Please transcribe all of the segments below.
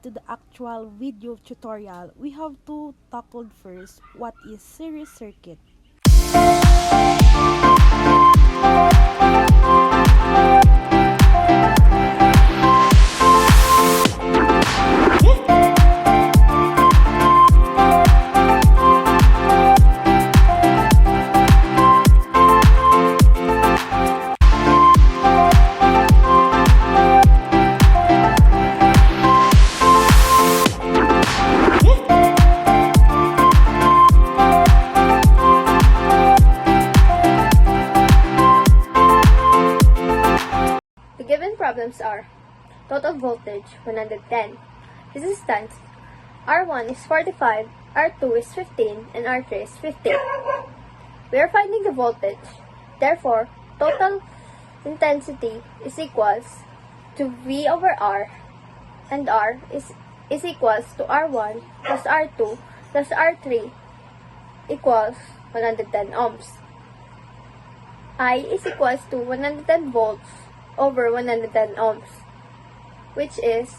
proceed to the actual video tutorial, we have to tackle first what is series circuit. The given problems are total voltage 110, resistance R1 is 45, R2 is 15, and R3 is 15. We are finding the voltage, therefore total intensity is equals to V over R, and R is equals to R1 plus R2 plus R3 equals 110 ohms. I is equals to 110 volts over 110 ohms, which is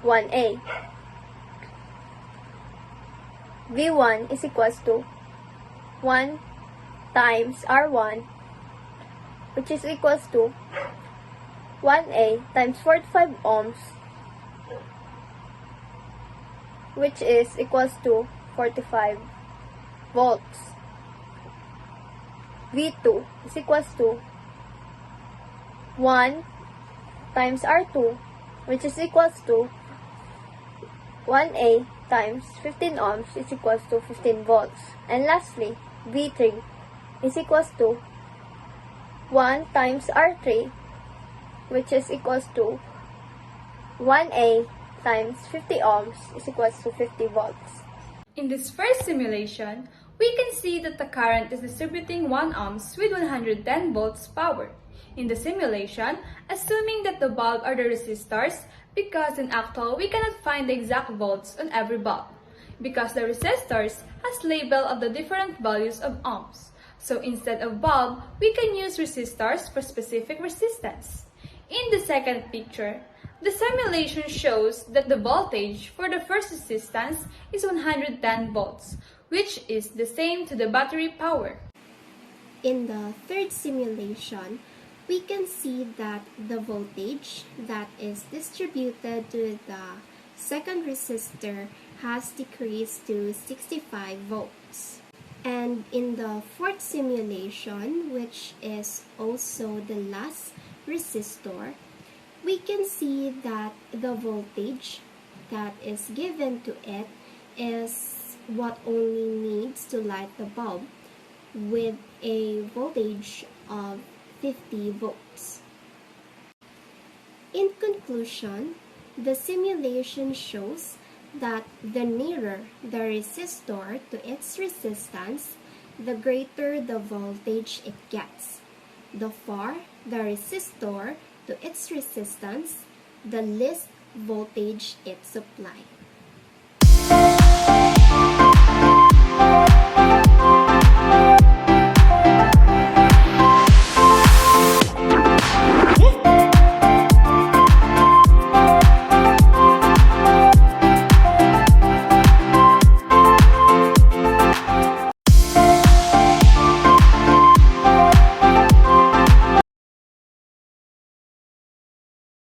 1A. V1 is equals to 1 times R1, which is equals to 1A times 45 ohms, which is equals to 45 volts. V2 is equals to 1 times R2, which is equals to 1A times 15 ohms is equals to 15 volts. And lastly, V3 is equals to 1 times R3, which is equals to 1A times 50 ohms is equals to 50 volts. In this first simulation, we can see that the current is distributing 1 ohms with 110 volts power. In the simulation, assuming that the bulb are the resistors, because in actual we cannot find the exact volts on every bulb, because the resistors has label of the different values of ohms. So instead of bulb, we can use resistors for specific resistance. In the second picture, the simulation shows that the voltage for the first resistance is 110 volts, which is the same to the battery power. In the third simulation, we can see that the voltage that is distributed to the second resistor has decreased to 65 volts. And in the fourth simulation, which is also the last resistor, we can see that the voltage that is given to it is what only needs to light the bulb, with a voltage of 50 volts. In conclusion, the simulation shows that the nearer the resistor to its resistance, the greater the voltage it gets. The far the resistor to its resistance, the less voltage it supplies.